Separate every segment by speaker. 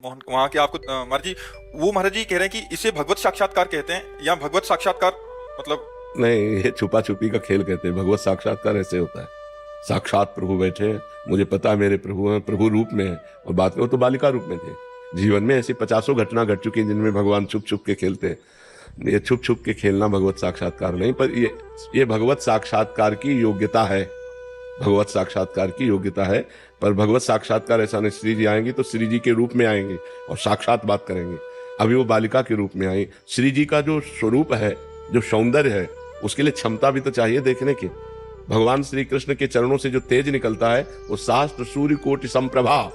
Speaker 1: मोहन वहाँ के आपको महाराज जी, वो महाराज जी कह रहे हैं कि इसे भगवत साक्षात्कार कहते हैं या भगवत साक्षात्कार मतलब।
Speaker 2: नहीं, ये छुपा छुपी का खेल कहते हैं। भगवत साक्षात्कार ऐसे होता है, साक्षात प्रभु बैठे हैं, मुझे पता है मेरे प्रभु हैं, प्रभु रूप में है। और बात में वो तो बालिका रूप में थे। जीवन में ऐसी 50 घटना घट चुकी हैं जिनमें भगवान छुप छुप के खेलते हैं। ये छुप छुप के खेलना भगवत साक्षात्कार नहीं, पर ये भगवत साक्षात्कार की योग्यता है। भगवत साक्षात्कार की योग्यता है। पर भगवत साक्षात्कार ऐसा नहीं, श्री जी आएंगे तो श्री जी के रूप में आएंगे और साक्षात बात करेंगे। अभी वो बालिका के रूप में आई। श्री जी का जो स्वरूप है, जो सौंदर्य है, उसके लिए क्षमता भी तो चाहिए देखने की। भगवान श्री कृष्ण के चरणों से जो तेज निकलता है वो सहस्त्र सूर्य कोटि संप्रभा,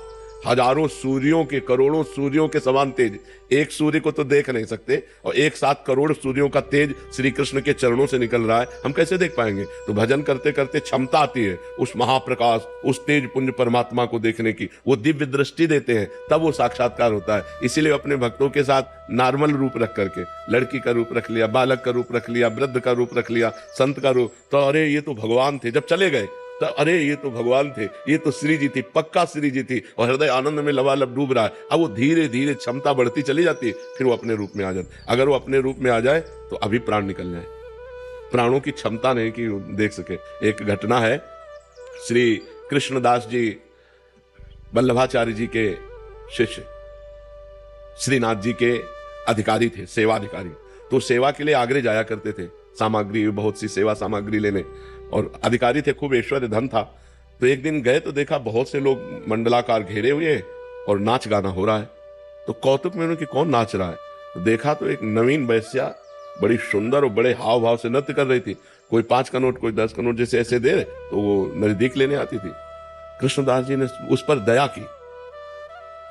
Speaker 2: हजारों सूर्यों के, करोड़ों सूर्यों के समान तेज। एक सूर्य को तो देख नहीं सकते और एक साथ करोड़ सूर्यों का तेज श्री कृष्ण के चरणों से निकल रहा है, हम कैसे देख पाएंगे? तो भजन करते करते क्षमता आती है उस महाप्रकाश, उस तेज पुंज परमात्मा को देखने की। वो दिव्य दृष्टि देते हैं, तब वो साक्षात्कार होता है। इसीलिए अपने भक्तों के साथ नॉर्मल रूप रख करके, लड़की का रूप रख लिया, बालक का रूप रख लिया, वृद्ध का रूप रख लिया, संत का रूप, तो अरे ये तो भगवान थे। जब चले गए तो अरे ये तो भगवान थे, ये तो श्री जी थी, पक्का श्री जी थी, और हृदय आनंद में लबालब डूब रहा है। अब वो धीरे धीरे क्षमता बढ़ती चली जाती है, फिर वो अपने रूप में आ जाते। अगर वो अपने रूप में आ जाए तो अभी प्राण निकल जाए। प्राणों की क्षमता नहीं कि देख सके। एक घटना है, श्री कृष्णदास जी वल्लभाचार्य जी के शिष्य, श्रीनाथ जी के अधिकारी थे, सेवा अधिकारी। तो सेवा के लिए आगरे जाया करते थे, सामग्री, बहुत सी सेवा सामग्री लेने, और अधिकारी थे, खूब ऐश्वर्य धन था। तो एक दिन गए तो देखा बहुत से लोग मंडलाकार घेरे हुए और नाच गाना हो रहा है। तो कौतुक में उन्होंने कि कौन नाच रहा है? तो देखा तो एक नवीन वैश्या बड़ी सुंदर और बड़े हाव भाव से नृत्य कर रही थी। कोई 5 का नोट, कोई 10 का नोट जैसे ऐसे दे, तो वो नजदीक लेने आती थी। कृष्णदास जी ने उस पर दया की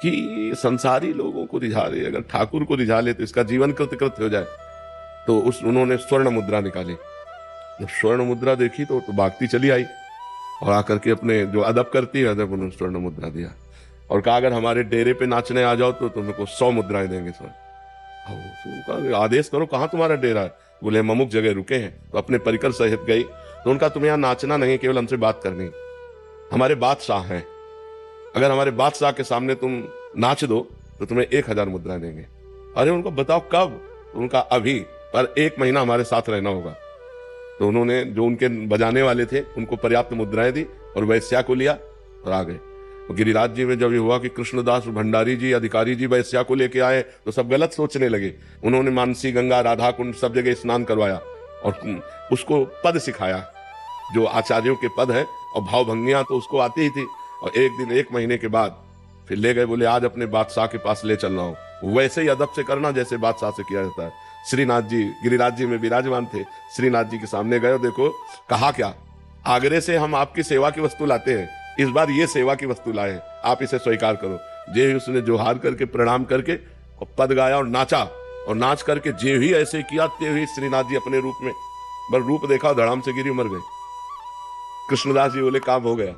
Speaker 2: कि संसारी लोगों को रिझा रही, अगर ठाकुर को रिझा ले तो इसका जीवन कृतकृत्य हो जाए। तो उन्होंने स्वर्ण मुद्रा निकाली। जब स्वर्ण मुद्रा देखी तो भागती चली आई और आकर के अपने जो अदब करती है, अदब, उन्होंने स्वर्ण मुद्रा दिया और कहा अगर हमारे डेरे पे नाचने आ जाओ तो तुमको 100 मुद्राएं देंगे स्वर्ण। तो आदेश करो, कहाँ तुम्हारा डेरा है? बोले हम अमुक जगह रुके हैं। तो अपने परिकर सहित गई। तो उनका तुम्हें यहाँ नाचना नहीं, केवल हमसे बात करनी। हमारे बादशाह हैं, अगर हमारे बादशाह के सामने तुम नाच दो तो तुम्हें 1000 मुद्राएं देंगे। अरे उनको बताओ कब? उनका अभी, पर 1 महीना हमारे साथ रहना होगा। तो उन्होंने जो उनके बजाने वाले थे उनको पर्याप्त मुद्राएं दी और वैश्या को लिया और आ गए। तो गिरिराज जी में जब ये हुआ कि कृष्णदास भंडारी जी, अधिकारी जी वैश्या को लेके आए, तो सब गलत सोचने लगे। उन्होंने मानसी गंगा, राधा कुंड सब जगह स्नान करवाया और उसको पद सिखाया, जो आचार्यों के पद है, और भाव भंगियां तो उसको आती ही थी। और एक दिन 1 महीने के बाद फिर ले गए, बोले आज अपने बादशाह के पास ले चलना हो, वैसे ही अदब से करना जैसे बादशाह से किया जाता है। श्रीनाथ जी गिरिराज जी में विराजमान थे, श्रीनाथ जी के सामने गए। देखो कहा क्या, आगरे से हम आपकी सेवा की वस्तु लाते हैं, इस बार ये सेवा की वस्तु लाए हैं, आप इसे स्वीकार करो। जे ही उसने जोहार करके प्रणाम करके और पद गाया और नाचा, और नाच करके जे ही ऐसे किया ते हुए श्रीनाथ जी अपने रूप में, बस रूप देखा, धड़ाम से गिरी, मर गए। कृष्णदास जी बोले काम हो गया,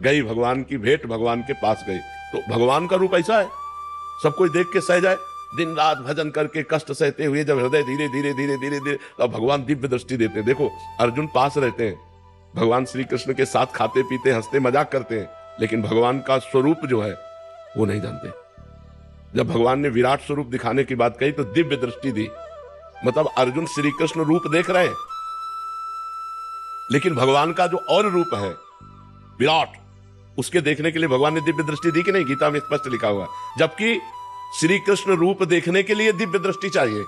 Speaker 2: गई भगवान की भेंट, भगवान के पास गई। तो भगवान का रूप ऐसा है, सब कोई देख के सह जाए। दिन रात भजन करके कष्ट सहते हुए जब हृदय धीरे धीरे धीरे धीरे धीरे, तो भगवान दिव्य दृष्टि देते हैं। देखो अर्जुन पास रहते हैं, भगवान श्री कृष्ण के साथ खाते पीते हंसते मजाक करते हैं, लेकिन भगवान का स्वरूप जो है वो नहीं जानते। जब भगवान ने विराट स्वरूप दिखाने की बात कही तो दिव्य दृष्टि दी, मतलब अर्जुन श्री कृष्ण रूप देख रहे हैं, लेकिन भगवान का जो और रूप है विराट, उसके देखने के लिए भगवान ने दिव्य दृष्टि दी कि नहीं? गीता में स्पष्ट लिखा हुआ है। जबकि श्री कृष्ण रूप देखने के लिए दिव्य दृष्टि चाहिए।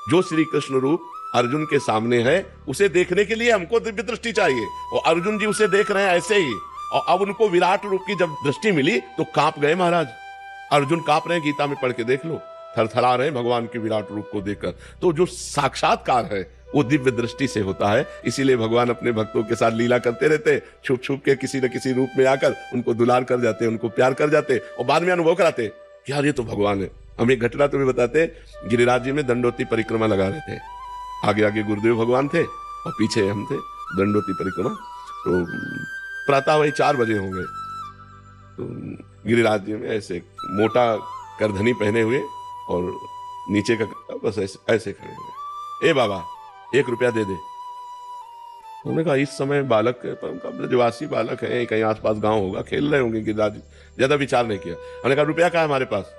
Speaker 2: जो श्री कृष्ण रूप अर्जुन के सामने है उसे देखने के लिए हमको दिव्य दृष्टि चाहिए, और अर्जुन जी उसे देख रहे हैं ऐसे ही। और अब उनको विराट रूप की जब दृष्टि मिली तो कांप गए महाराज। अर्जुन कांप रहे हैं, गीता में पढ़ के देख लो, थरथरा रहे हैं भगवान के विराट रूप को देखकर। तो जो साक्षात्कार है वो दिव्य दृष्टि से होता है। इसीलिए भगवान अपने भक्तों के साथ लीला करते रहते, छुप छुप के किसी न किसी रूप में आकर उनको दुलार कर जाते, उनको प्यार कर जाते, और बाद में अनुभव कराते कि यार ये तो भगवान है। हम एक घटना तुम्हें बताते, गिरिराज जी में दंडोती परिक्रमा लगा रहे थे। आगे आगे गुरुदेव भगवान थे और पीछे हम थे, दंडोती परिक्रमा। तो प्रातः वही 4 बजे होंगे, तो गिरिराज जी में ऐसे मोटा करधनी पहने हुए और नीचे का बस ऐसे खड़े हुए। ए बाबा 1 रुपया दे दे। उन्होंने कहा इस समय बालक है, पर उनका ब्रजवासी बालक है, कहीं आसपास गांव होगा, खेल रहे होंगे गिरिराज जी। ज्यादा विचार नहीं किया। उन्होंने कहा रुपया कहाँ है हमारे पास?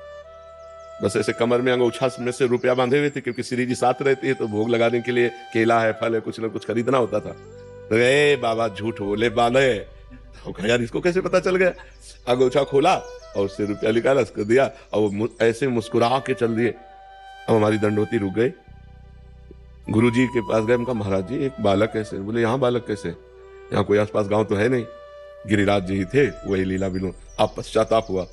Speaker 2: बस ऐसे कमर में अंगूछा में से रुपया बांधे हुए थे, क्योंकि श्री जी साथ रहती है तो भोग लगाने के लिए केला है, फल है, कुछ ना कुछ खरीदना होता था। तो ए बाबा झूठ बोले बाले, तो कहा यार इसको कैसे पता चल गया? अंगूछा खोला और उससे रुपया निकाला, उसको दिया और वो ऐसे मुस्कुरा के चल दिए। अब हमारी दंडोती रुक गई। गुरु जी के पास गए, उनका महाराज जी एक बालक कैसे? बोले यहाँ बालक कैसे? यहाँ कोई आसपास गांव तो है नहीं, गिरिराज जी ही थे, वही लीला विनोद। आप पश्चाताप हुआ,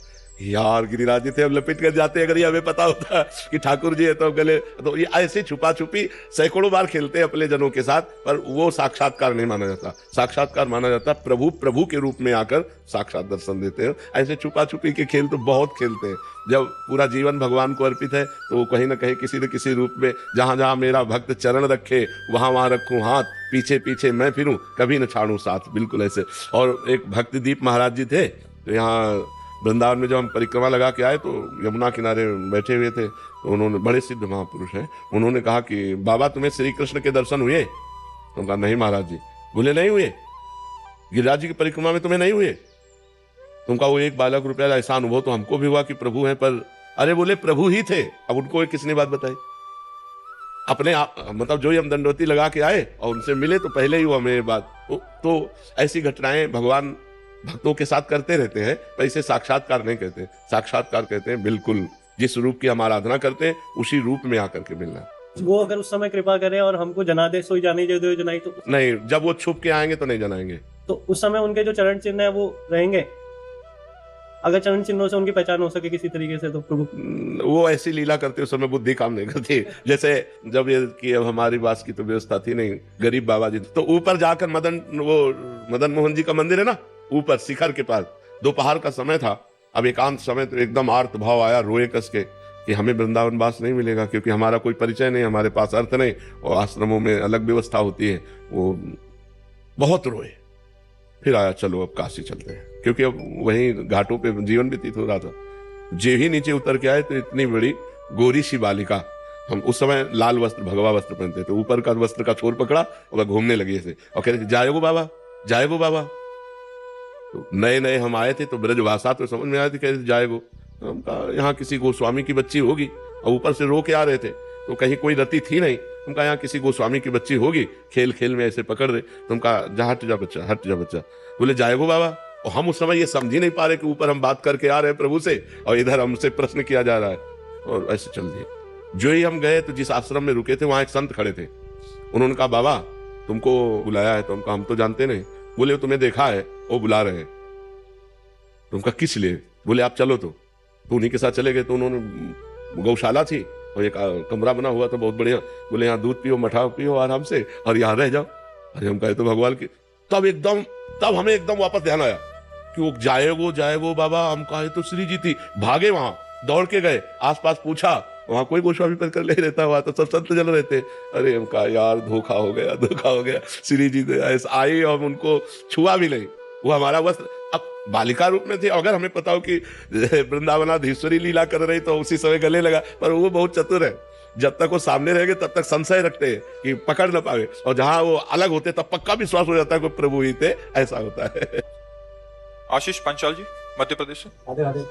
Speaker 2: यार गिरिराज जी थे, अब लपेट कर जाते। अगर ये हमें पता होता कि ठाकुर जी है तो गले, तो ये ऐसे छुपा छुपी सैकड़ों बार खेलते हैं अपने जनों के साथ, पर वो साक्षात्कार नहीं माना जाता। साक्षात्कार माना जाता प्रभु प्रभु के रूप में आकर साक्षात दर्शन देते हैं। ऐसे छुपा छुपी के खेल तो बहुत खेलते हैं। जब पूरा जीवन भगवान को अर्पित है तो वो कहीं ना कहीं किसी न किसी रूप में, जहां जहां मेरा भक्त चरण रखे वहां वहां रखूं हाथ, पीछे पीछे मैं फिरूं, कभी न छाड़ूं साथ, बिल्कुल ऐसे। और एक भक्तिदीप महाराज जी थे, तो यहाँ वृंदावन में जब हम परिक्रमा लगा के आए तो यमुना किनारे बैठे हुए थे, तो उन्होंने, बड़े सिद्ध महापुरुष हैं, उन्होंने कहा कि बाबा तुम्हें श्री कृष्ण के दर्शन हुए? तो कहा नहीं महाराज जी। बोले नहीं हुए? गिरिराज जी की परिक्रमा में तुम्हें नहीं हुए? तुमका वो 1 बालक रुपया ऐसा अनुभव तो हमको भी हुआ कि प्रभु हैं, पर अरे बोले प्रभु ही थे। अब उनको किसने बात बताई? अपने आप, मतलब जो ही हम दंडोती लगा के आए और उनसे मिले तो पहले ही वो हमें बात, तो ऐसी घटनाएं भगवान भक्तों के साथ करते रहते हैं, पर इसे साक्षात्कार नहीं कहते। साक्षात्कार कहते हैं बिल्कुल जिस रूप की हम आराधना करते हैं उसी रूप में आकर के मिलना।
Speaker 3: वो अगर उस समय कृपा करे और हमको जनादे सोई जाने जो जनाई तो
Speaker 2: नहीं, जब वो छुप के आएंगे तो नहीं जनाएंगे।
Speaker 3: तो उस समय उनके जो चरण चिन्ह है वो रहेंगे। अगर चरण चिन्हों से उनकी पहचान हो सके किसी तरीके से तो प्रभु,
Speaker 2: वो ऐसी लीला करते उस समय बुद्धि काम नहीं करती। जैसे जब ये कि अब हमारी बास की तो व्यवस्था थी नहीं, गरीब बाबा जी, तो ऊपर जाकर मदन मोहन जी का मंदिर है ना, ऊपर शिखर के पास, दोपहर का समय था। अब एकांत समय तो एकदम आर्त भाव आया, रोए कस के कि हमें वृंदावन वास नहीं मिलेगा, क्योंकि हमारा कोई परिचय नहीं, हमारे पास अर्थ नहीं, और आश्रमों में अलग व्यवस्था होती है। वो बहुत रोए। फिर आया चलो अब काशी चलते हैं, क्योंकि अब वहीं घाटों पे जीवन व्यतीत हो रहा था। जे ही नीचे उतर के आए तो इतनी बड़ी गोरी सी बालिका, हम उस समय लाल वस्त्र भगवा वस्त्र पहनते थे, ऊपर का वस्त्र का छोर पकड़ा और वह घूमने लगी ऐसे और कह रहे जाएगो बाबा, जाएगो बाबा। तो नए नए हम आए थे तो ब्रज भाषा तो समझ में आया थी, कैसे जाएगो। तो हम कहा यहाँ किसी गोस्वामी की बच्ची होगी, और ऊपर से रो के आ रहे थे तो कहीं कोई रति थी नहीं। हम कहा यहाँ किसी गोस्वामी की बच्ची होगी, खेल खेल में ऐसे पकड़ रहे। तो हम कहा जा हट जा बच्चा, हट जा बच्चा। बोले जाएगो बाबा। और हम उस समय ये समझ ही नहीं पा रहे कि ऊपर हम बात करके आ रहे हैं प्रभु से और इधर हमसे प्रश्न किया जा रहा है, और ऐसे चल दिए। जो ही हम गए तो जिस आश्रम में रुके थे वहां एक संत खड़े थे। उन्होंने कहा बाबा तुमको बुलाया है। तो हम कहा हम तो जानते नहीं। बोले तुम्हें देखा है, वो बुला रहे हैं। तो उनका किस लिए? बोले आप चलो। तो उन्हीं के साथ चले गए। तो उन्होंने, गौशाला थी और एक कमरा बना हुआ था बहुत बढ़िया। बोले यहाँ दूध पियो, मठा पियो आराम से, और यहाँ रह जाओ। अरे हम कहे तो भगवान की, तब हमें एकदम वापस ध्यान आया कि वो जाएगो बाबा। हम कहे तो श्री जी थी। भागे, वहां दौड़ के गए, आसपास पूछा, वहां कोई गोस्वामी पर कर ले रहता हुआ तो सब संत जन रहते। अरे हम कहा यार धोखा हो गया। श्री जी ऐसा आई और उनको छुआ भी नहीं। वो हमारा वस्त्र अब बालिका रूप में थे। अगर हमें पता हो कि वृंदावनाधीश्वरी लीला कर रही तो उसी समय गले लगा, पर वो बहुत चतुर है। जब तक वो सामने रहेंगे तब तक संशय रखते हैं कि पकड़ न पावे, और जहां वो अलग होते तब पक्का विश्वास हो जाता है कि प्रभु ही थे। ऐसा होता है।
Speaker 1: आशीष पंचाल जी, मध्य प्रदेश से।
Speaker 3: राधे राधे।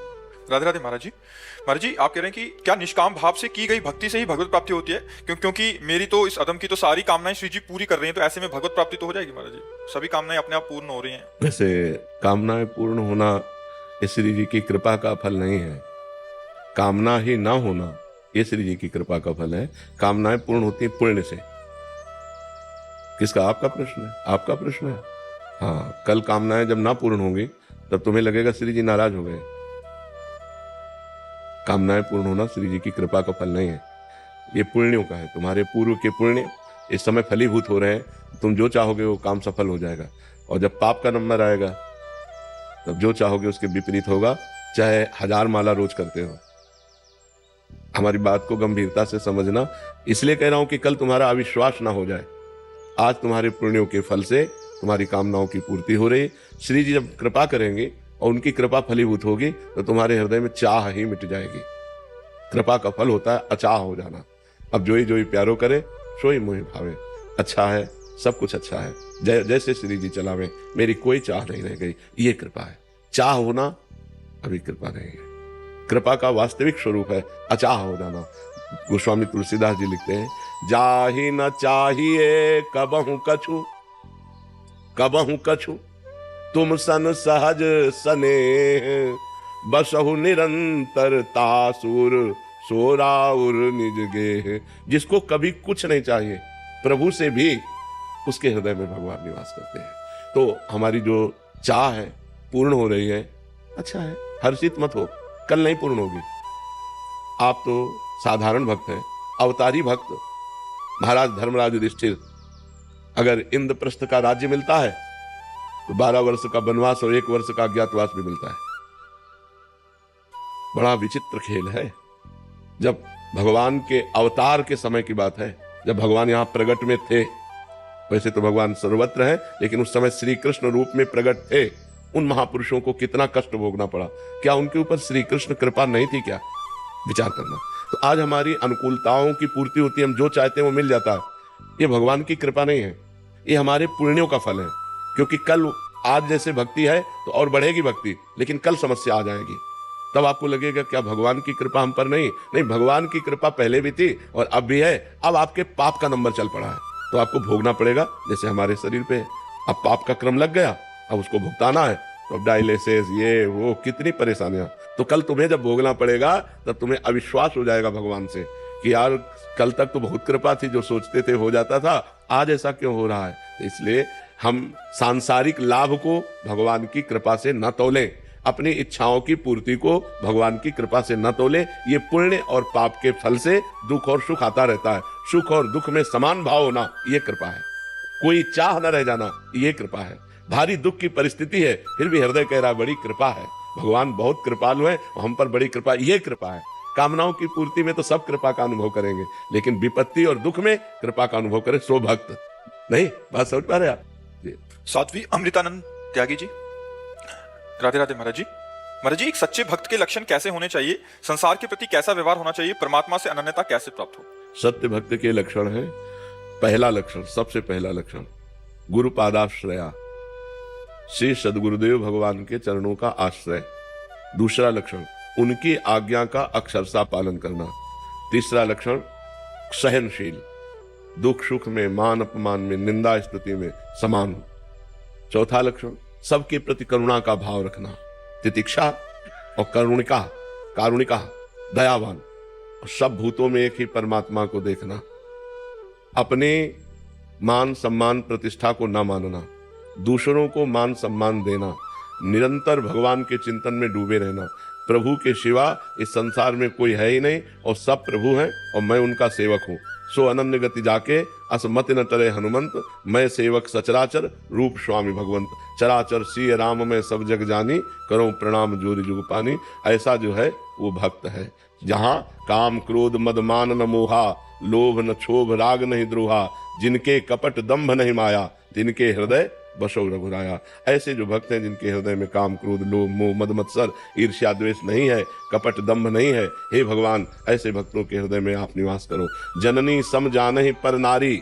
Speaker 1: राधे राधे महाराज जी। महाराज जी आप कह रहे हैं कि क्या निष्काम भाव से की गई भक्ति से ही भगवत प्राप्ति होती है? क्योंकि मेरी तो इस अदम की तो सारी कामनाएं श्री जी पूरी कर रही हैं, तो ऐसे में भगवत प्राप्ति तो हो जाएगी महाराज जी? सभी कामनाएं अपने आप पूर्ण हो रही हैं।
Speaker 2: वैसे कामनाएं पूर्ण होना ये श्री जी की कृपा का फल नहीं है। कामना ही ना होना ये श्री जी की कृपा का फल है। कामनाएं पूर्ण होती है पुण्य से। किसका? आपका प्रश्न है, आपका प्रश्न है। हाँ, कल कामनाएं जब ना पूर्ण होंगी तब तुम्हें लगेगा श्री जी नाराज हो गए। कामनाएं पूर्ण होना श्री जी की कृपा का फल नहीं है, ये पुण्यों का है। तुम्हारे पूर्व के पुण्य इस समय फलीभूत हो रहे हैं। तुम जो चाहोगे वो काम सफल हो जाएगा, और जब पाप का नंबर आएगा तब जो चाहोगे उसके विपरीत होगा, चाहे 1000 माला रोज करते हो। हमारी बात को गंभीरता से समझना। इसलिए कह रहा हूं कि कल तुम्हारा अविश्वास ना हो जाए। आज तुम्हारे पुण्यों के फल से तुम्हारी कामनाओं की पूर्ति हो रही। श्री जी जब कृपा करेंगे और उनकी कृपा फलीभूत होगी तो तुम्हारे हृदय में चाह ही मिट जाएगी। कृपा का फल होता है अचाह हो जाना। अब जो ही प्यारो करे सो ही मोहि भावे। अच्छा है सब कुछ अच्छा है। जैसे श्री जी चलावे, मेरी कोई चाह नहीं रह गई, ये कृपा है। चाह होना अभी कृपा नहीं है। कृपा का वास्तविक स्वरूप है अचाह हो जाना। गोस्वामी तुलसीदास जी लिखते हैं, जाहि न चाहिए कबहु कछु, कबहु कछु तुम सन सहज स्नेह, बसहु निरंतर तासुर सोराउर निज गेह। जिसको कभी कुछ नहीं चाहिए, प्रभु से भी उसके हृदय में भगवान निवास करते हैं। तो हमारी जो चाह है पूर्ण हो रही है, अच्छा है, हर्षित मत हो, कल नहीं पूर्ण होगी। आप तो साधारण भक्त हैं, अवतारी भक्त। महाराज धर्मराज युधिष्ठिर, अगर इंद्रप्रस्थ का राज्य मिलता है तो 12 वर्ष का वनवास और 1 वर्ष का अज्ञातवास भी मिलता है। बड़ा विचित्र खेल है। जब भगवान के अवतार के समय की बात है, जब भगवान यहां प्रकट में थे, वैसे तो भगवान सर्वत्र है, लेकिन उस समय श्री कृष्ण रूप में प्रकट थे, उन महापुरुषों को कितना कष्ट भोगना पड़ा। क्या उनके ऊपर श्री कृष्ण कृपा नहीं थी क्या? विचार करना। तो आज हमारी अनुकूलताओं की पूर्ति होती है, हम जो चाहते हैं वो मिल जाता है। ये भगवान की कृपा नहीं है, ये हमारे पुण्यों का फल है। क्योंकि कल आज जैसे भक्ति है तो और बढ़ेगी भक्ति, लेकिन कल समस्या आ जाएगी। तब आपको लगेगा क्या भगवान की कृपा हम पर नहीं, भगवान की कृपा पहले भी थी और अब भी है। अब आपके पाप का नंबर चल पड़ा है, तो आपको भोगना पड़ेगा। जैसे हमारे शरीर पे अब पाप का क्रम लग गया, अब उसको भुगताना है। तो अब डायलिसिस, ये वो, कितनी परेशानियां। तो कल तुम्हें जब भोगना पड़ेगा तब तुम्हें अविश्वास हो जाएगा भगवान से कि यार कल तक तो बहुत कृपा थी, जो सोचते थे हो जाता था, आज ऐसा क्यों हो रहा है। तो इसलिए हम सांसारिक लाभ को भगवान की कृपा से न तोलें, अपनी इच्छाओं की पूर्ति को भगवान की कृपा से न तोलें। ये पुण्य और पाप के फल से दुख और सुख आता रहता है। सुख और दुख में समान भाव होना, ये कृपा है। कोई चाह न रह जाना, ये कृपा है। भारी दुख की परिस्थिति है, फिर भी हृदय कह रहा बड़ी कृपा है, भगवान बहुत कृपालु है, हम पर बड़ी कृपा, ये कृपा है। कामनाओं की पूर्ति में तो सब कृपा का अनुभव करेंगे, लेकिन विपत्ति और दुख में कृपा का अनुभव करे सो भक्त। नहीं, बात समझ पा रहे आप?
Speaker 1: साध्वी अमृतानंद त्यागी जी, राधे राधे। महाराज जी, एक सच्चे भक्त के लक्षण कैसे होने चाहिए? संसार के प्रति कैसा व्यवहार होना चाहिए? परमात्मा से अनन्यता कैसे प्राप्त हो?
Speaker 2: सत्य भक्त के लक्षण है, पहला लक्षण, सबसे पहला लक्षण गुरु पादाश्रया, श्री सदगुरुदेव भगवान के चरणों का आश्रय। दूसरा लक्षण उनकी आज्ञा का अक्षरशः पालन करना। तीसरा लक्षण सहनशील, दुख सुख में, मान अपमान में, निंदा स्तुति में समान। चौथा लक्षण सबके प्रति करुणा का भाव रखना, तितिक्षा और कारुणिका, दयावान, और सब भूतों में एक ही परमात्मा को देखना। अपने मान सम्मान प्रतिष्ठा को न मानना, दूसरों को मान सम्मान देना, निरंतर भगवान के चिंतन में डूबे रहना। प्रभु के सिवा इस संसार में कोई है ही नहीं और सब प्रभु हैं और मैं उनका सेवक हूँ। सो अनन्य गति जाके असमति न तरे हनुमंत, मैं सेवक सचराचर रूप स्वामी भगवंत। चराचर सिय राम में सब जग जानी, करो प्रणाम जोरी जुग पानी। ऐसा जो है वो भक्त है, जहाँ काम क्रोध मद मान न मोहा, लोभ न क्षोभ राग नहीं द्रोहा, जिनके कपट दंभ नहीं माया, तिनके हृदय बसो रघुराया। ऐसे जो भक्त हैं जिनके हृदय में काम क्रोध लोभ मोह मद मत्सर ईर्ष्या द्वेष नहीं है, कपट दंभ नहीं है, हे भगवान ऐसे भक्तों के हृदय में आप निवास करो। जननी सम जानहि पर नारी,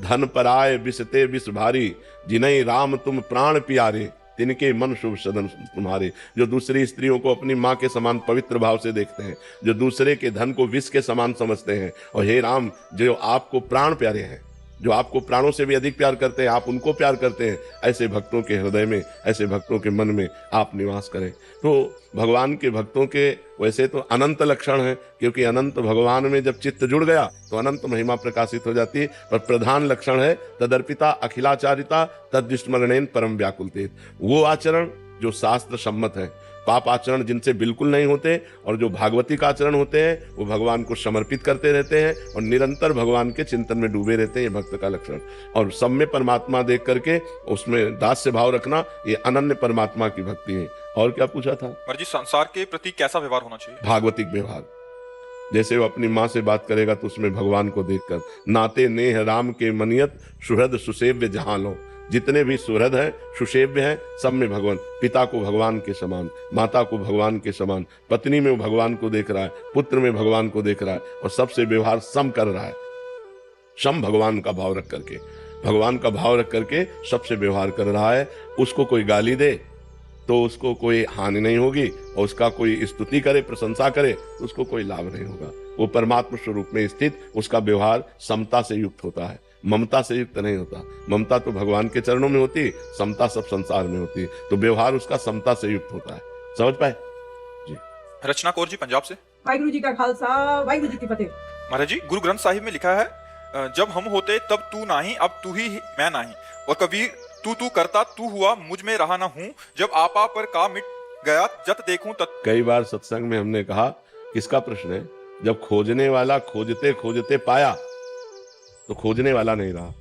Speaker 2: धन पराय बिसते बिस भारी, जिन्हीं राम तुम प्राण प्यारे, तिनके मन शुभ सदन तुम्हारे। जो दूसरी स्त्रियों को अपनी माँ के समान पवित्र भाव से देखते हैं, जो दूसरे के धन को विष के समान समझते हैं, और हे राम जो आपको प्राण प्यारे हैं, जो आपको प्राणों से भी अधिक प्यार करते हैं, आप उनको प्यार करते हैं, ऐसे भक्तों के हृदय में, ऐसे भक्तों के मन में आप निवास करें। तो भगवान के भक्तों के वैसे तो अनंत लक्षण है, क्योंकि अनंत भगवान में जब चित्त जुड़ गया तो अनंत महिमा प्रकाशित हो जाती है। पर प्रधान लक्षण है तदर्पिता अखिलाचारिता तद्विस्मरणेन परम व्याकुलते। वो आचरण जो शास्त्र सम्मत है, पाप आचरण जिनसे बिल्कुल नहीं होते, और जो भागवती का आचरण होते हैं वो भगवान को समर्पित करते रहते हैं और निरंतर भगवान के चिंतन में डूबे रहते हैं, ये भक्त का लक्षण। और सब में परमात्मा देख करके उसमें दास्य भाव रखना, ये अनन्य परमात्मा की भक्ति है। और क्या पूछा था?
Speaker 1: जी, संसार के प्रति कैसा व्यवहार होना चाहिए?
Speaker 2: भागवतिक व्यवहार। जैसे वो अपनी माँ से बात करेगा तो उसमें भगवान को देखकर, नाते नेह राम के मनियत सुहृद सुसेव्य जहां लो। जितने भी सुहृद हैं, सुसेव्य हैं, सब में भगवान, पिता को भगवान के समान, माता को भगवान के समान, पत्नी में भगवान को देख रहा है, पुत्र में भगवान को देख रहा है, और सबसे व्यवहार सम कर रहा है, सम भगवान का भाव रख करके। भगवान का भाव रख करके सबसे व्यवहार कर रहा है। उसको कोई गाली दे तो उसको कोई हानि नहीं होगी, और उसका कोई स्तुति करे, प्रशंसा करे तो उसको कोई लाभ नहीं होगा। वो परमात्मा स्वरूप में स्थित, उसका व्यवहार समता से युक्त होता है, ममता से युक्त नहीं होता। ममता तो भगवान के चरणों में होती, समता सब संसार में होती, तो व्यवहार उसका समता से युक्त होता है। समझ पाए जी।
Speaker 1: रचना कौर जी पंजाब से।
Speaker 4: वाहिगुरु जी का खालसा, वाहिगुरु जी की फतेह।
Speaker 1: महाराज जी, गुरु ग्रंथ साहिब में लिखा है, जब हम होते तब तू नाही, अब तू ही मैं नाही। और कबीर, तू करता तू हुआ, मुझ में रहा ना हूं, जब आपा पर का मिट गया, जत देखूं तत।
Speaker 2: कई बार सत्संग में हमने कहा, किसका प्रश्न है? जब खोजने वाला खोजते खोजते पाया तो खोजने वाला नहीं रहा।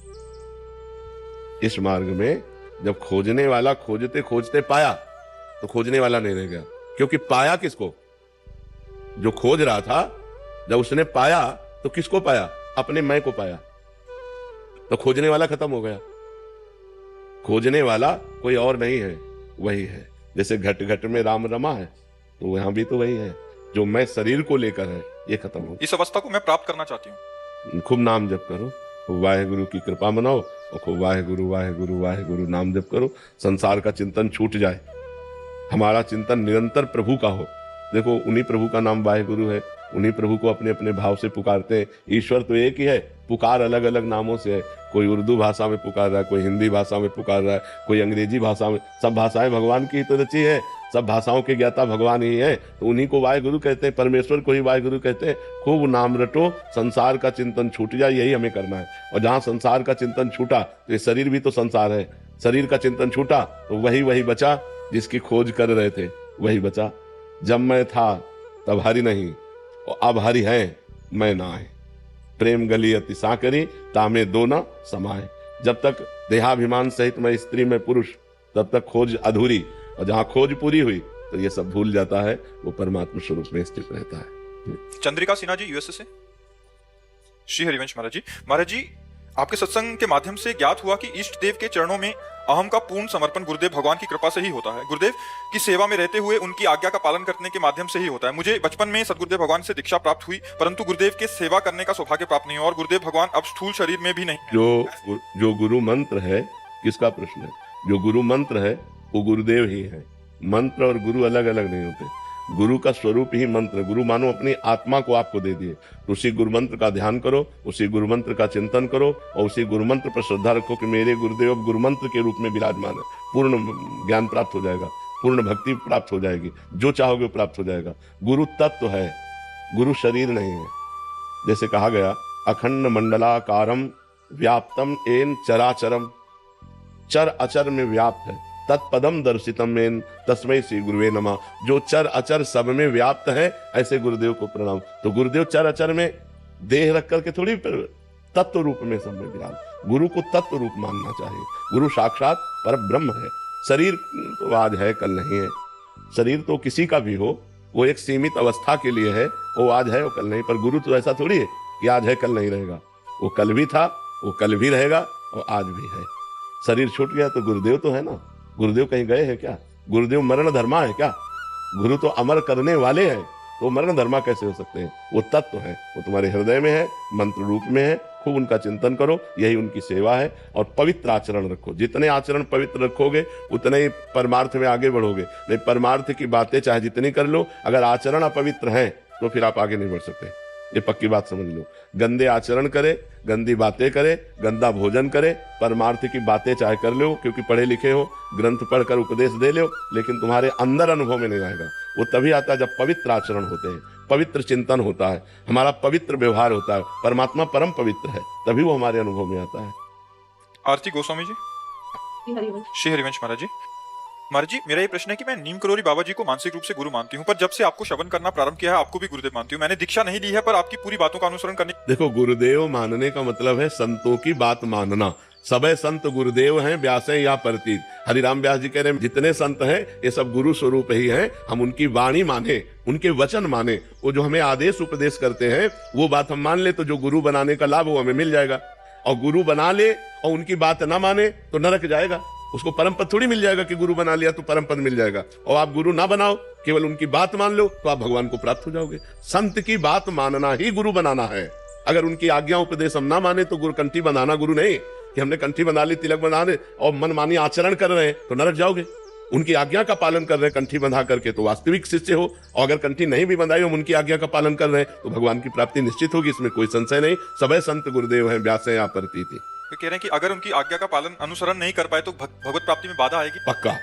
Speaker 2: इस मार्ग में जब खोजने वाला खोजते खोजते पाया तो खोजने वाला नहीं रह गया, क्योंकि पाया किसको? जो खोज रहा था, जब उसने पाया तो किसको पाया? अपने मैं को पाया, तो खोजने वाला खत्म हो गया। खोजने वाला कोई और नहीं है, वही है। जैसे घट घट में राम रमा है, तो यहां भी तो वही है। जो मैं शरीर को लेकर है, ये खत्म हो।
Speaker 1: इस अवस्था को मैं प्राप्त करना चाहती हूँ।
Speaker 2: खूब नाम जप करो, खूब वाहेगुरु की कृपा मनाओ, और खूब वाहेगुरु वाहेगुरु वाहेगुरु नाम जप करो। संसार का चिंतन छूट जाए, हमारा चिंतन निरंतर प्रभु का हो। देखो, उन्हीं प्रभु का नाम वाहेगुरु है, उन्हीं प्रभु को अपने अपने भाव से पुकारते हैं। ईश्वर तो एक ही है, पुकार अलग अलग नामों से है। कोई उर्दू भाषा में पुकार रहा है, कोई हिंदी भाषा में पुकार रहा है, कोई अंग्रेजी भाषा में। सब भाषाएं भगवान की ही तो रची है, सब भाषाओं के ज्ञाता भगवान ही है, तो उन्हीं को वाहेगुरु कहते हैं, परमेश्वर को ही वाहेगुरु कहते हैं। खूब नाम रटो, संसार का चिंतन छूट जाए, यही हमें करना है। और जहां संसार का चिंतन छूटा, तो ये शरीर भी तो संसार है। शरीर का चिंतन छूटा तो वही बचा जिसकी खोज कर रहे थे, वही बचा। जब मैं था तब हरि नहीं, और अब हरि है मैं ना है। प्रेम गली अति साकरी, तामे दो न समाए। जब तक देहाभिमान सहित मैं स्त्री में पुरुष, तब तक खोज अधूरी, और जहां खोज पूरी हुई तो ये सब भूल जाता है, वो परमात्मा स्वरूप में स्थित रहता है।
Speaker 1: चंद्रिका सिन्हा जी यूएसए से। श्री हरिवंश महाराज जी। महाराज जी, आपके सत्संग के माध्यम से ज्ञात हुआ कि इष्ट देव के चरणों में अहम का पूर्ण समर्पण गुरुदेव भगवान की कृपा से ही होता है। गुरुदेव की सेवा में रहते हुए उनकी आज्ञा का पालन करने के माध्यम से ही होता है। मुझे बचपन में सदगुरुदेव भगवान से दीक्षा प्राप्त हुई, परंतु गुरुदेव के सेवा करने का सौभाग्य प्राप्त नहीं हुआ, और गुरुदेव भगवान अब स्थूल शरीर में भी नहीं।
Speaker 2: जो गुरु मंत्र है, किसका प्रश्न है? जो गुरु मंत्र है वो गुरुदेव ही है। मंत्र और गुरु अलग अलग नहीं होते। गुरु का स्वरूप ही मंत्र। गुरु मानो अपनी आत्मा को आपको दे दिए, तो उसी गुरु मंत्र का ध्यान करो, उसी गुरु मंत्र का चिंतन करो, और उसी गुरु मंत्र पर श्रद्धा रखो कि मेरे गुरुदेव अब गुरु मंत्र के रूप में विराजमान है। पूर्ण ज्ञान प्राप्त हो जाएगा, पूर्ण भक्ति प्राप्त हो जाएगी, जो चाहोगे प्राप्त हो जाएगा। गुरु तत्व है, गुरु शरीर नहीं है। जैसे कहा गया, अखंड मंडलाकारम व्याप्तम एन चराचरम, चर अचर में व्याप्त है। तत्पदम दर्शितम मेन तस्मै श्री गुरुवे नमः। जो चर अचर सब में व्याप्त है, ऐसे गुरुदेव को प्रणाम। तो गुरुदेव चर अचर में देह रख करके थोड़ी तत्व रूप में सब में विराज। गुरु को तत्व रूप मानना चाहिए। गुरु साक्षात पर ब्रह्म है। शरीर तो आज है, कल नहीं है। शरीर तो किसी का भी हो, वो एक सीमित अवस्था के लिए है, वो आज है, वो कल नहीं। पर गुरु तो ऐसा थोड़ी है कि आज है, कल नहीं रहेगा। वो कल भी था, वो कल भी रहेगा, और आज भी है। शरीर छूट गया तो गुरुदेव तो है ना। गुरुदेव कहीं गए हैं क्या? गुरुदेव मरण धर्मा है क्या? गुरु तो अमर करने वाले हैं, तो मरण धर्मा कैसे हो सकते हैं? वो तत्व है, वो तुम्हारे हृदय में है, मंत्र रूप में है। खूब उनका चिंतन करो, यही उनकी सेवा है। और पवित्र आचरण रखो। जितने आचरण पवित्र रखोगे उतने ही परमार्थ में आगे बढ़ोगे। नहीं, परमार्थ की बातें चाहे जितनी कर लो, अगर आचरण अपवित्र है तो फिर आप आगे नहीं बढ़ सकते। ये पक्की बात समझ लो। गंदे आचरण करे, गंदी बातें करे, गंदा भोजन करे, परमार्थ की बातें चाहे कर लो, क्योंकि पढ़े लिखे हो, ग्रंथ पढ़कर उपदेश दे लो, लेकिन तुम्हारे अंदर अनुभव में नहीं आएगा। वो तभी आता है जब पवित्र आचरण होते हैं, पवित्र चिंतन होता है, हमारा पवित्र व्यवहार होता है। परमात्मा परम पवित्र है, तभी वो हमारे अनुभव में आता है।
Speaker 1: आरती गोस्वामी जी।
Speaker 4: श्री हरिवंश।
Speaker 1: श्री हरिवंश महाराज जी। महाराज जी, मेरा ये प्रश्न है कि मैं नीम करोली बाबा जी को मानसिक रूप से गुरु मानती हूँ, पर जब से आपको श्रवण करना प्रारंभ किया है, आपको भी गुरुदेव मानती हूँ। मैंने दीक्षा नहीं ली है, पर आपकी पूरी बातों का अनुसरण करने।
Speaker 2: देखो, गुरुदेव मानने का मतलब है संतों की बात मानना। सबे संत गुरुदेव हैं, व्यास हैं या प्रतीक। हरिराम व्यास जी कह रहे हैं, जितने संत हैं ये सब गुरु स्वरूप ही हैं। हम उनकी वाणी माने, उनके वचन माने, वो जो हमें आदेश उपदेश करते हैं वो बात हम मान ले, तो जो गुरु बनाने का लाभ वो हमें मिल जाएगा। और गुरु बना ले और उनकी बात ना माने तो नरक जाएगा। उसको परम पद थोड़ी मिल जाएगा कि गुरु बना लिया तो परम पद मिल जाएगा। और आप गुरु ना बनाओ, केवल उनकी बात मान लो, तो आप भगवान को प्राप्त हो जाओगे। संत की बात मानना ही गुरु बनाना है। अगर उनकी आज्ञा उपदेश हम ना माने तो गुरुकंठी बनाना गुरु नहीं। कि हमने कंठी बना ली, तिलक बना रहे और मनमानी आचरण कर रहे हैं तो नरक जाओगे। उनकी आज्ञा का पालन कर रहे हैं कंठी बंधा करके तो वास्तविक शिष्य हो, और अगर कंठी नहीं भी बंधाई हम उनकी आज्ञा का पालन कर रहे हैं तो भगवान की प्राप्ति निश्चित होगी, इसमें कोई संशय नहीं। सबे संत गुरुदेव हैं व्यास हैं आपरती थी।
Speaker 1: तो कह रहे हैं कि अगर उनकी आज्ञा का पालन अनुसरण नहीं कर पाए तो भगवत प्राप्ति में बाधा आएगी।
Speaker 2: पक्का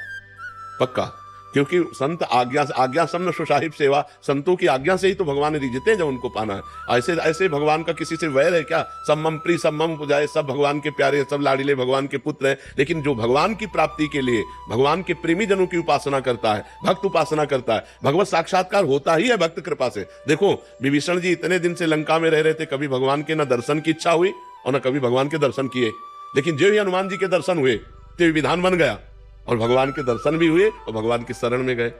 Speaker 2: पक्का, क्योंकि संत आज्ञा सम्न सुसाहिब सेवा, संतों की आज्ञा से ही तो भगवान रिझते हैं जब उनको पाना है। ऐसे ऐसे भगवान का किसी से वैर है क्या? सम्मम प्रिय सम्मम पुजाए, सब भगवान के प्यारे, सब लाडीले भगवान के पुत्र हैं। लेकिन जो भगवान की प्राप्ति के लिए भगवान के प्रेमी जनों की उपासना करता है, भक्त उपासना करता है, भगवत साक्षात्कार होता ही है भक्त कृपा से। देखो विभीषण जी इतने दिन से लंका में रह रहे थे, कभी भगवान के न दर्शन की इच्छा हुई और न कभी भगवान के दर्शन किए, लेकिन जो ही हनुमान जी के दर्शन हुए तो विधान बन गया और भगवान के दर्शन भी हुए और भगवान की शरण में गए।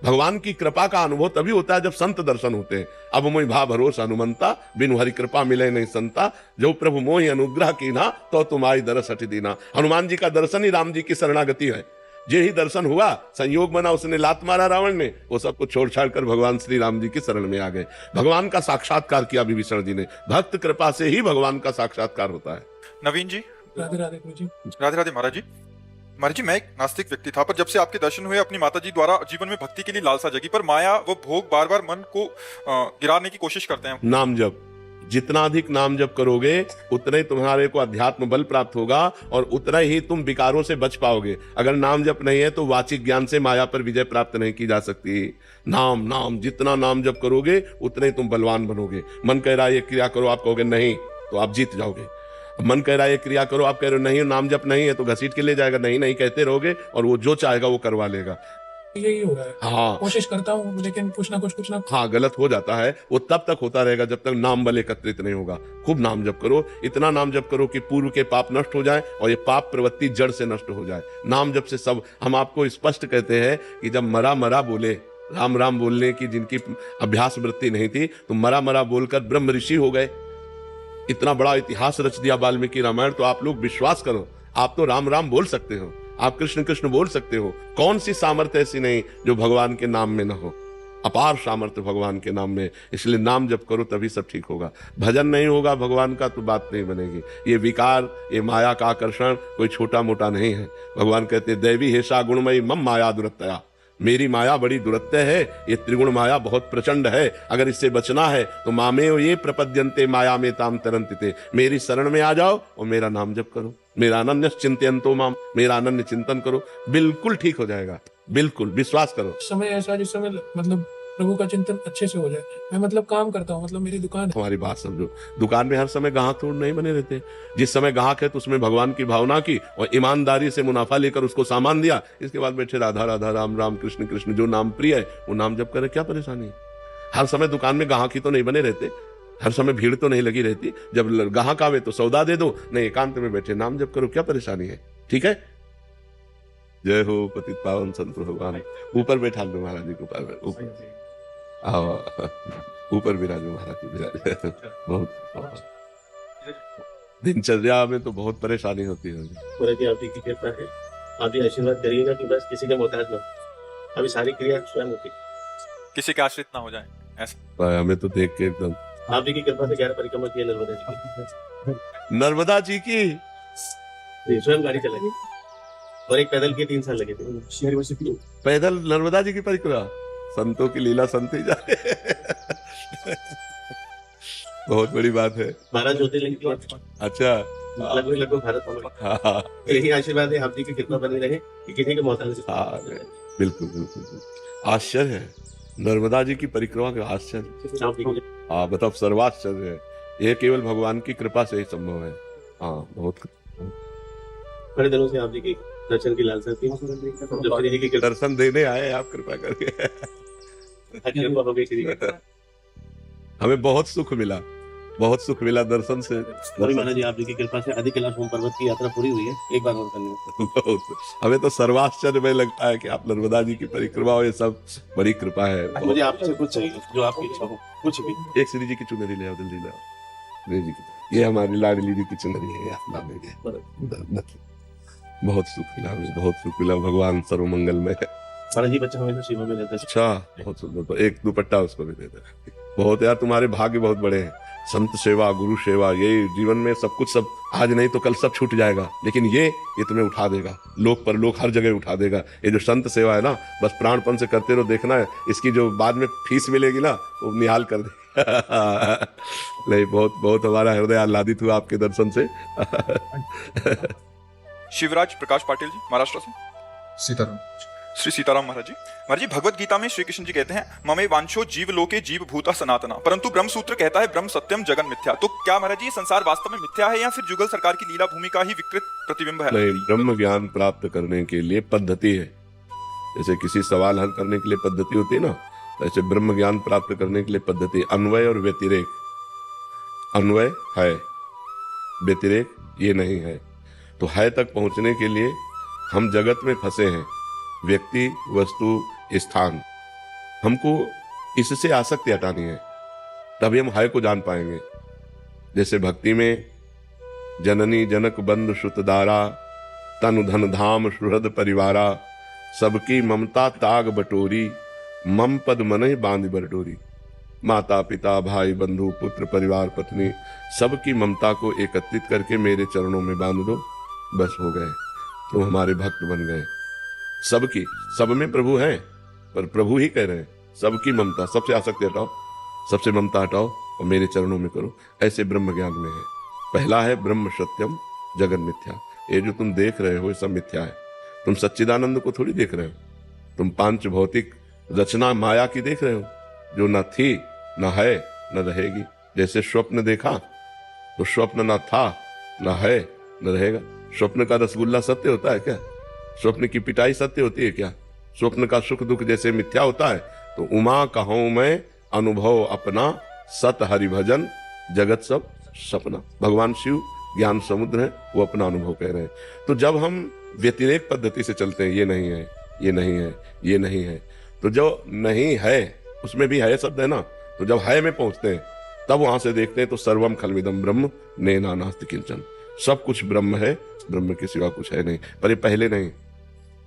Speaker 2: भगवान की कृपा का अनुभव तभी होता है जब संत दर्शन होते हैं। अब मोहि भा भरोस हनुमंता, बिनु हरि कृपा मिले नहीं संता, जो प्रभु मोहि अनुग्रह कीना तो तुम्हारी दरस हटि दीना। हनुमान जी का दर्शन ही राम जी की शरणागति है। जे ही दर्शन हुआ, संयोग बना, उसने लात मारा रावण ने, वो सबको छोड़ छाड़ कर भगवान श्री राम जी की शरण में आ गए। भगवान का साक्षात्कार किया विभीषण जी ने। भक्त कृपा से ही भगवान का साक्षात्कार होता है।
Speaker 1: नवीन जी,
Speaker 5: राधे राधे गुरु जी।
Speaker 1: राधे राधे महाराज जी। महाराज जी, मैं एक नास्तिक व्यक्ति था, पर जब से आपके दर्शन हुए अपनी माता जी द्वारा जीवन में भक्ति के लिए लालसा जगी, पर माया वो भोग बार बार मन को गिराने की कोशिश करते हैं।
Speaker 2: नाम जप, जितना अधिक नाम जप करोगे उतना ही तुम्हारे को अध्यात्म बल प्राप्त होगा और उतना ही तुम विकारों से बच पाओगे। अगर नाम जप नहीं है तो वाचिक ज्ञान से माया पर विजय प्राप्त नहीं की जा सकती। नाम नाम, जितना नाम जप करोगे उतना ही तुम बलवान बनोगे। मन कह रहा है ये क्रिया करो, आप कहोगे नहीं तो आप जीत जाओगे। मन कह रहा है ये क्रिया करो, आप कह रहे हो नहीं, नाम जप नहीं है, तो घसीट के ले जाएगा। नहीं नहीं कहते रहोगे और वो जो चाहेगा वो करवा लेगा।
Speaker 5: यही हो रहा है।
Speaker 2: हाँ,
Speaker 5: कोशिश करता हूँ लेकिन कुछ ना कुछ
Speaker 2: हाँ गलत हो जाता है। वो तब तक होता रहेगा जब तक नाम बल एकत्रित नहीं होगा। खूब नाम जप करो, इतना नाम जप करो कि पूर्व के पाप नष्ट हो जाए और ये पाप प्रवृत्ति जड़ से नष्ट हो जाए। नाम जप से सब, हम आपको स्पष्ट कहते हैं कि जब मरा मरा बोले, राम राम बोलने की जिनकी अभ्यास वृत्ति नहीं थी तो मरा मरा बोलकर ब्रह्म ऋषि हो गए। इतना बड़ा इतिहास रच दिया वाल्मीकि रामायण। तो आप लोग विश्वास करो, आप तो राम राम बोल सकते हो, आप कृष्ण कृष्ण बोल सकते हो। कौन सी सामर्थ्य ऐसी नहीं जो भगवान के नाम में न हो? अपार सामर्थ्य भगवान के नाम में। इसलिए नाम जप करो तभी सब ठीक होगा। भजन नहीं होगा भगवान का तो बात नहीं बनेगी। ये विकार, ये माया का आकर्षण कोई छोटा मोटा नहीं है। भगवान कहते दैवी हेषा गुणमयी मम माया दुरत्तया, मेरी माया बड़ी दुरत्य है। ये त्रिगुण माया बहुत प्रचंड है। अगर इससे बचना है तो मामेव ये प्रपद्यन्ते माया में ताम तरन्ति, मेरी शरण में आ जाओ और मेरा नाम जप करो। मेरा अनन्य चिंतयन्तो माम, मेरा अनन्य चिंतन करो, बिल्कुल ठीक हो जाएगा। बिल्कुल विश्वास करो।
Speaker 5: समय ऐसा जिस समय मतलब प्रभु का चिंतन अच्छे से हो जाए। मैं मतलब काम करता हूँ, मतलब मेरी दुकान है।
Speaker 2: हमारी बात समझो, दुकान में हर समय ग्राहक थोड़ नहीं बने रहते। जिस समय ग्राहक है तो उसमें भगवान की भावना की और ईमानदारी से मुनाफा लेकर उसको सामान दिया। इसके बाद बैठे राधा राधा राम राम कृष्ण कृष्ण, जो नाम प्रिय है वो नाम जप करे, क्या परेशानी है? हर समय दुकान में ग्राहक ही तो नहीं बने रहते, हर समय भीड़ तो नहीं लगी रहती। जब ग्राहक आवे तो सौदा दे दो, नहीं एकांत में बैठे नाम जप करो, क्या परेशानी है? ठीक है। जय हो पतित पावन संत भगवान। ऊपर बैठा लो महाराज जी को, ऊपर आओ, ऊपर विराजो महाराज जी विराज। बहुत दिनचर्या में तो बहुत परेशानी होती है।
Speaker 6: जी आप की कृपा है, आप ये आशीर्वाद करिएगा कि बस किसी के मोहताज न हो। अभी सारी क्रिया स्वयं होती,
Speaker 1: किसी के आश्रित ना हो जाए ऐसा।
Speaker 2: हमें तो देख के एकदम,
Speaker 6: आप जी की कृपा से 11 परिक्रमा की है नर्मदा जी की।
Speaker 2: नर्मदा जी की
Speaker 6: स्वयं गाड़ी चलाई और एक पैदल के 3 साल लगे थे।
Speaker 2: पैदल नर्मदा जी की परिक्रमा, संतों की लीला संत ही जाने। बहुत बड़ी बात है।
Speaker 6: 12 ज्योतिर्लिंग की।
Speaker 2: अच्छा,
Speaker 6: लगभग भारत में।
Speaker 2: हाँ
Speaker 6: यही आशीर्वाद है, आप जी की कृपा बनी रहे कि किसी के मोहताज से।
Speaker 2: हाँ बिल्कुल बिल्कुल। आश्चर्य है नर्मदा जी की परिक्रमा का, आश्चर्य। हाँ मतलब सर्वाश्चर्य है। ये केवल भगवान की कृपा से ही संभव है। हाँ बहुत
Speaker 6: बड़े दिनों से आप जी की दर्शन की लालसा थी। जब श्री जी की
Speaker 2: दर्शन देने आए आप कृपा करके। हमें बहुत सुख मिला, बहुत सुख मिला दर्शन से।
Speaker 6: महाराज जी आप जी की कृपा से आदि कैलाश ओम पर्वत की यात्रा पूरी हुई है। एक बार और करनी।
Speaker 2: हमें तो सर्वाश्चर्य में लगता है कि आप नर्मदा जी की परिक्रमा हो, ये सब बड़ी कृपा है।
Speaker 6: मुझे आपसे कुछ चाहिए, जो आपकी इच्छा हो, कुछ भी।
Speaker 2: एक श्री जी की चुनरी ले आओ, जल्दी लाओ। श्री जी की, ये हमारी लाडली जी की चुनरी है, आप ला लीजिए। बहुत सुख मिला, बहुत सुख मिला। भगवान सर्वमंगल में है।
Speaker 6: महाराज जी बच्चा हमेशा सेवा में रहता है।
Speaker 2: अच्छा, बहुत सुंदर। तो एक दुपट्टा उसको भी दे दे। बहुत यार, तुम्हारे भाग्य बहुत बड़े हैं। संत सेवा, गुरु सेवा, ये जीवन में सब कुछ, सब आज नहीं तो कल सब छूट जाएगा, लेकिन ये तुम्हें उठा देगा, लोक पर लोक हर जगह उठा देगा। ये जो संत सेवा है ना, बस प्राणपन से करते रहो, देखना है इसकी जो बाद में फीस मिलेगी ना, वो निहाल कर दे। नहीं, बहुत बहुत हमारा हृदय आह्लादित हुआ आपके दर्शन से।
Speaker 1: शिवराज प्रकाश पाटिल जी, महाराष्ट्र से।
Speaker 7: सीताराम।
Speaker 1: श्री सीताराम महाराज जी। महाराज जी, भगवत गीता में श्री कृष्ण जी कहते हैं, ममे वांछो जीव लोके जीव भूता सनातना, परंतु ब्रह्म सूत्र कहता है ब्रह्म सत्यम जगन मिथ्या। तो क्या महाराज जी, ये संसार वास्तव में मिथ्या है या फिर जुगल सरकार की लीला भूमि का ही विकृत प्रतिबिंब है?
Speaker 2: नहीं, ब्रह्म ज्ञान प्राप्त करने के लिए पद्धति है। जैसे किसी सवाल हल करने के लिए पद्धति होती है ना, ऐसे ब्रह्म ज्ञान प्राप्त करने के लिए पद्धति, अन्वय और व्यतिरेक। अन्वय है, व्यतिरेक ये नहीं है। तो है तक पहुंचने के लिए हम जगत में फंसे हैं, व्यक्ति, वस्तु, स्थान। हमको इससे आसक्ति हटानी है, तभी हम है को जान पाएंगे। जैसे भक्ति में जननी जनक बंधु सुतदारा, तनु धन धाम सुहृद परिवारा, सबकी ममता ताग बटोरी, मम पद मनहि बांध बरडोरी। माता पिता भाई बंधु पुत्र परिवार पत्नी, सबकी ममता को एकत्रित करके मेरे चरणों में बांध दो, बस हो गए, तुम हमारे भक्त बन गए। सबकी, सब में प्रभु हैं, पर प्रभु ही कह रहे हैं सबकी ममता, सबसे आसक्ति हटाओ, सबसे ममता हटाओ और मेरे चरणों में करो। ऐसे ब्रह्म ज्ञान में है। पहला है ब्रह्म सत्यम जगन मिथ्या। ये जो तुम देख रहे हो ये सब मिथ्या है। तुम सच्चिदानंद को थोड़ी देख रहे हो, तुम पांच भौतिक रचना माया की देख रहे हो, जो न थी न है न रहेगी। जैसे स्वप्न देखा तो स्वप्न न था न है न रहेगा। स्वप्न का रसगुल्ला सत्य होता है क्या? स्वप्न की पिटाई सत्य होती है क्या? स्वप्न का सुख दुख जैसे मिथ्या होता है, तो उमा कहूं मैं अनुभव अपना, सत हरि भजन जगत सब सपना। भगवान शिव ज्ञान समुद्र है, वो अपना अनुभव कह रहे हैं। तो जब हम व्यतिरेक पद्धति से चलते हैं, ये नहीं है, ये नहीं है, ये नहीं है, तो जो नहीं है उसमें भी है शब्द है ना, तो जब है में पहुंचते हैं तब वहां से देखते हैं तो सर्वम खलविदम ब्रह्म नेना नास्ति किंचन। सब कुछ ब्रह्म है, ब्रह्म के सिवा कुछ है नहीं। पर ये पहले नहीं,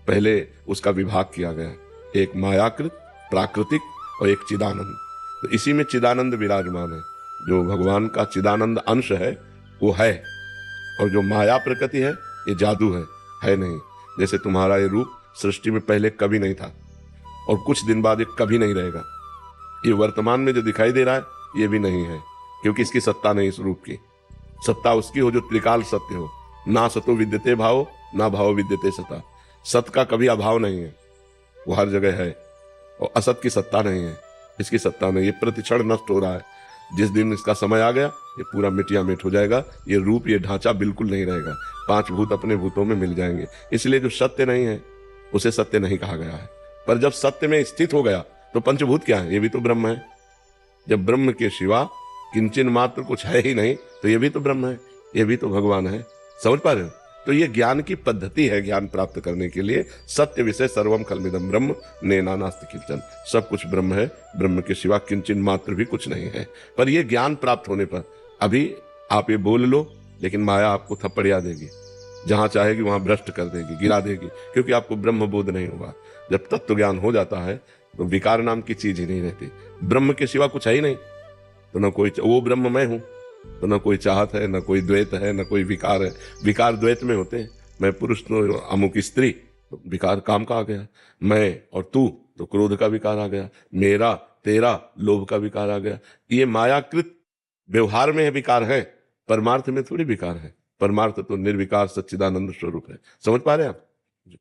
Speaker 2: पहले उसका विभाग किया गया है, एक मायाकृत, प्राकृतिक और एक चिदानंद। तो इसी में चिदानंद विराजमान है। जो भगवान का चिदानंद अंश है वो है, और जो माया प्रकृति है ये जादू है नहीं। जैसे तुम्हारा ये रूप सृष्टि में पहले कभी नहीं था और कुछ दिन बाद ये कभी नहीं रहेगा। ये वर्तमान में जो दिखाई दे रहा है ये भी नहीं है, क्योंकि इसकी सत्ता नहीं इस रूप की। सत्ता उसकी हो जो त्रिकाल सत्य हो। ना सतो विद्यते भाव, ना भाव विद्यते सता। सत का कभी अभाव नहीं है, वो हर जगह है, और असत की सत्ता नहीं है, इसकी सत्ता नहीं। ये प्रतिक्षण नष्ट हो रहा है। जिस दिन इसका समय आ गया ये पूरा मिटिया मिट हो जाएगा। ये रूप, ये ढांचा बिल्कुल नहीं रहेगा। पांच भूत अपने भूतों में मिल जाएंगे। इसलिए जो सत्य नहीं है उसे सत्य नहीं कहा गया है। पर जब सत्य में स्थित हो गया तो पंचभूत क्या है? ये भी तो ब्रह्म है। जब ब्रह्म के सिवा किंचन मात्र कुछ है ही नहीं, तो ये भी तो ब्रह्म है, ये भी तो भगवान है। समझ पा रहे हो? तो ये ज्ञान की पद्धति है। ज्ञान प्राप्त करने के लिए सत्य विषय सर्वम खलमिदम ब्रह्म नेना नास्ति किंचन। सब कुछ ब्रह्म है, ब्रह्म के सिवा किंचन मात्र भी कुछ नहीं है। पर ये ज्ञान प्राप्त होने पर अभी आप ये बोल लो, लेकिन माया आपको थप्पड़िया देगी, जहां चाहेगी वहां भ्रष्ट कर देगी, गिरा देगी, क्योंकि आपको ब्रह्म बोध नहीं होगा। जब तत्व ज्ञान हो जाता है तो विकार नाम की चीज ही नहीं रहती। ब्रह्म के सिवा कुछ है ही नहीं, तो न कोई, वो ब्रह्म मैं हूं, तो न कोई चाहत है, न कोई द्वैत है, न कोई विकार है। विकार द्वैत में होते हैं। मैं पुरुष तो अमुक स्त्री, तो विकार काम का आ गया। मैं और तू, तो क्रोध का विकार आ गया। मेरा तेरा, लोभ का विकार आ गया। ये मायाकृत व्यवहार में है विकार है, परमार्थ में थोड़ी विकार है। परमार्थ तो निर्विकार सच्चिदानंद स्वरूप है। समझ पा रहे हैं आप?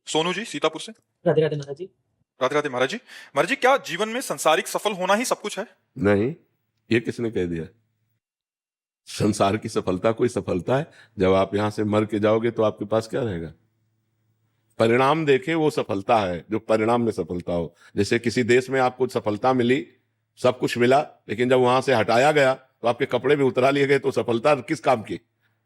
Speaker 1: सोनू जी, सीतापुर से।
Speaker 3: राधे राधे महाराज जी।
Speaker 1: राधे राधे महाराज जी। महाराज जी, क्या जीवन में संसारिक सफल होना ही सब कुछ है?
Speaker 2: नहीं, ये किसने कह दिया? संसार की सफलता कोई सफलता है? जब आप यहां से मर के जाओगे तो आपके पास क्या रहेगा? परिणाम देखे वो सफलता है, जो परिणाम में सफलता हो। जैसे किसी देश में आपको सफलता मिली, सब कुछ मिला, लेकिन जब वहां से हटाया गया तो आपके कपड़े भी उतरा लिए गए, तो सफलता किस काम की?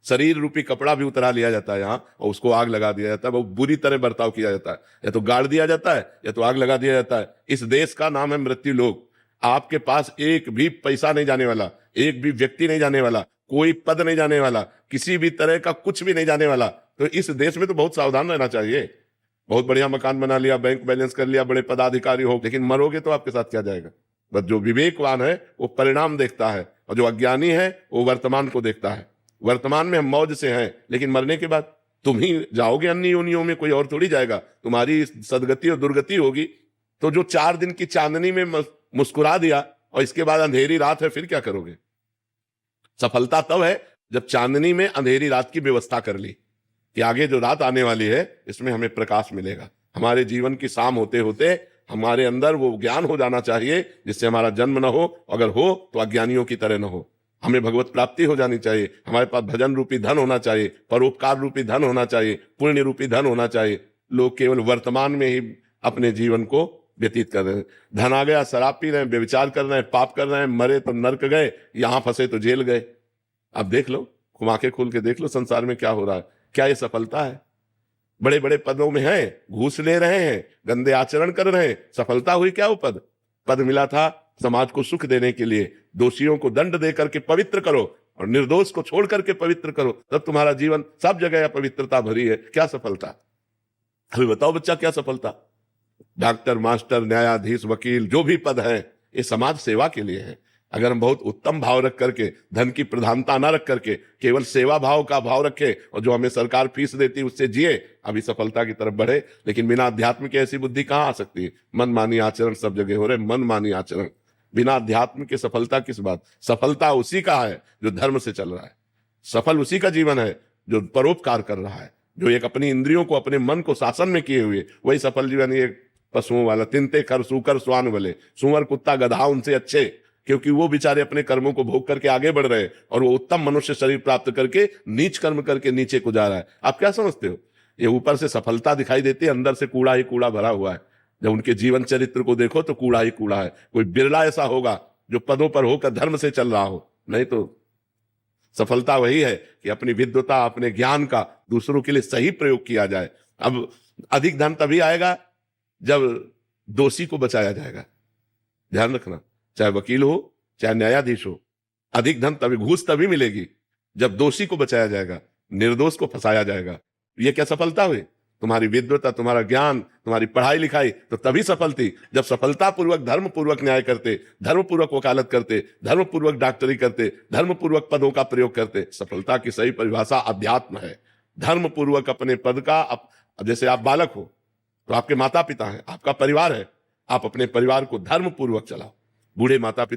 Speaker 2: शरीर रूपी कपड़ा भी उतरा लिया जाता है यहाँ, और उसको आग लगा दिया जाता है। वो बुरी तरह बर्ताव किया जाता है, या तो गाड़ दिया जाता है या तो आग लगा दिया जाता है। इस देश का नाम है मृत्यु लोक। आपके पास एक भी पैसा नहीं जाने वाला, एक भी व्यक्ति नहीं जाने वाला, कोई पद नहीं जाने वाला, किसी भी तरह का कुछ भी नहीं जाने वाला। तो इस देश में तो बहुत सावधान रहना चाहिए। बहुत बढ़िया मकान बना लिया, बैंक बैलेंस कर लिया, बड़े पदाधिकारी हो, लेकिन मरोगे तो आपके साथ क्या जाएगा? बस जो विवेकवान है वो परिणाम देखता है, और जो अज्ञानी है वो वर्तमान को देखता है। वर्तमान में हम मौज से हैं, लेकिन मरने के बाद तुम ही जाओगे अन्य योनियों में, कोई और थोड़ी जाएगा। तुम्हारी सदगति और दुर्गति होगी। तो जो 4 दिन की चांदनी में मुस्कुरा दिया और इसके बाद अंधेरी रात है, फिर क्या करोगे? सफलता तब है जब चांदनी में अंधेरी रात की व्यवस्था कर ली कि आगे जो रात आने वाली है इसमें हमें प्रकाश मिलेगा। हमारे जीवन की शाम होते होते हमारे अंदर वो ज्ञान हो जाना चाहिए जिससे हमारा जन्म न हो, अगर हो तो अज्ञानियों की तरह न हो। हमें भगवत प्राप्ति हो जानी चाहिए, हमारे पास भजन रूपी धन होना चाहिए, परोपकार रूपी धन होना चाहिए, पुण्य रूपी धन होना चाहिए। लोग केवल वर्तमान में ही अपने जीवन को व्यतीत कर रहे हैं। धन आ गया, शराब पी रहे हैं, व्यभिचार कर रहे हैं, पाप कर रहे हैं, मरे तो नर्क गए, यहां फंसे तो जेल गए। अब देख लो, आंखें खोल के देख लो संसार में क्या हो रहा है। क्या ये सफलता है? बड़े बड़े पदों में हैं, घूस ले रहे हैं, गंदे आचरण कर रहे हैं, सफलता हुई क्या? वो पद मिला था समाज को सुख देने के लिए। दोषियों को दंड दे करके पवित्र करो और निर्दोष को छोड़ करके पवित्र करो, तब तुम्हारा जीवन सब जगह अपवित्रता भरी है। क्या सफलता? अभी बताओ बच्चा, क्या सफलता? डॉक्टर, मास्टर, न्यायाधीश, वकील, जो भी पद है ये समाज सेवा के लिए है। अगर हम बहुत उत्तम भाव रख करके, धन की प्रधानता ना रख करके केवल सेवा भाव का भाव रखे और जो हमें सरकार फीस देती है उससे जिए, अभी सफलता की तरफ बढ़े। लेकिन बिना अध्यात्म के ऐसी बुद्धि कहां आ सकती है? मनमानी आचरण सब जगह हो रहे, मनमानी आचरण। बिना अध्यात्म के सफलता किस बात? सफलता उसी का है जो धर्म से चल रहा है। सफल उसी का जीवन है जो परोपकार कर रहा है, जो एक अपनी इंद्रियों को, अपने मन को शासन में किए हुए, वही सफल जीवन। ये पशुओं वाला तिनते खर सूकर स्वान वाले, सुअर कुत्ता गधा उनसे अच्छे, क्योंकि वो बेचारे अपने कर्मों को भोग करके आगे बढ़ रहे हैं और वो उत्तम मनुष्य शरीर प्राप्त करके नीच कर्म करके नीचे को जा रहा है। आप क्या समझते हो? ये ऊपर से सफलता दिखाई देती है, अंदर से कूड़ा ही कूड़ा भरा हुआ है। जब उनके जीवन चरित्र को देखो तो कूड़ा ही कूड़ा है। कोई बिरला ऐसा होगा जो पदों पर होकर धर्म से चल रहा हो, नहीं तो सफलता वही है कि अपनी विद्वता, अपने ज्ञान का दूसरों के लिए सही प्रयोग किया जाए। अब अधिक धन तभी आएगा जब दोषी को बचाया जाएगा। ध्यान रखना, चाहे वकील हो चाहे न्यायाधीश हो, अधिक धन तभी, घूस तभी मिलेगी जब दोषी को बचाया जाएगा, निर्दोष को फंसाया जाएगा। ये क्या सफलता हुई? तुम्हारी विद्वता, तुम्हारा ज्ञान, तुम्हारी पढ़ाई लिखाई तो तभी सफल थी जब सफलता पूर्वक, धर्म पूर्वक न्याय करते, धर्म पूर्वक वकालत करते, धर्म पूर्वक डॉक्टरी करते, धर्म पूर्वक पदों का प्रयोग करते। सफलता की सही परिभाषा अध्यात्म है। धर्म पूर्वक अपने पद का, जैसे आप बालक हो तो आपके माता पिता हैं, आपका परिवार है, आप अपने परिवार को धर्म पूर्वक चलाओ। बूढ़े माता पिता